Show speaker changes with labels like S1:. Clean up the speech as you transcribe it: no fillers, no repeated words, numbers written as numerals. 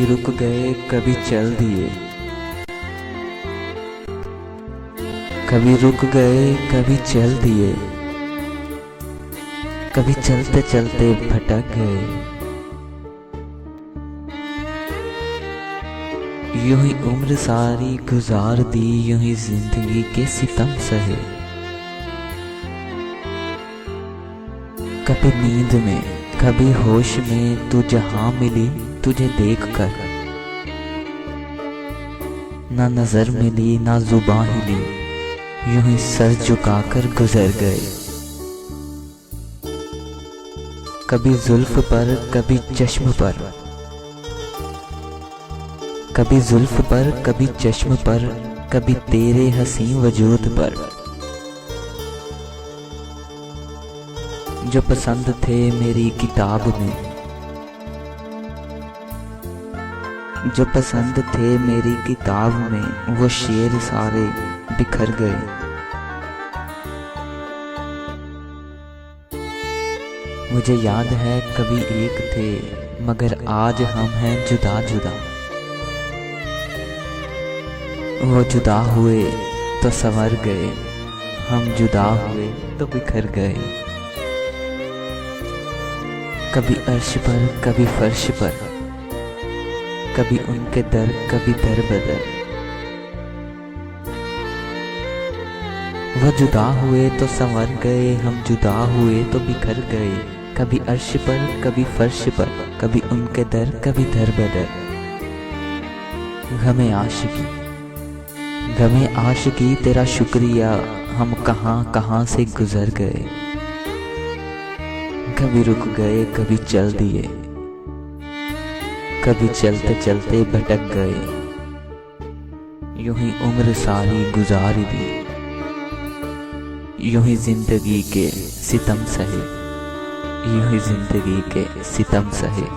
S1: कभी रुक गए कभी चल दिए, कभी रुक गए कभी चल दिए, कभी चलते चलते भटक गए। यूं ही उम्र सारी गुजार दी, यूं ही जिंदगी के सितम सहे। कभी नींद में कभी होश में तू जहां मिली तुझे देखकर, ना नजर मिली ना जुबान हिली, यूं ही सर झुकाकर गुजर गए। कभी जुल्फ पर कभी चश्म पर, कभी जुल्फ पर कभी चश्म पर, कभी तेरे हसीं वजूद पर। जो पसंद थे मेरी किताब में, जो पसंद थे मेरी किताब में, वो शेर सारे बिखर गए। मुझे याद है कभी एक थे, मगर आज हम हैं जुदा जुदा। वो जुदा हुए तो संवर गए, हम जुदा हुए तो बिखर गए। कभी अर्श पर कभी फर्श पर, कभी उनके दर कभी दर बदर। वो जुदा हुए तो संवर गए, हम जुदा हुए तो बिखर गए। कभी अर्श पर कभी फर्श पर, कभी उनके दर कभी दर बदर। गमे आशिकी, गमे आशिकी तेरा शुक्रिया, हम कहां कहां से गुजर गए। कभी रुक गए कभी चल दिए, कभी चलते चलते भटक गए। यूं ही उम्र सारी गुजार दी, यूं ही जिंदगी के सितम सहे, यूं ही जिंदगी के सितम सहे।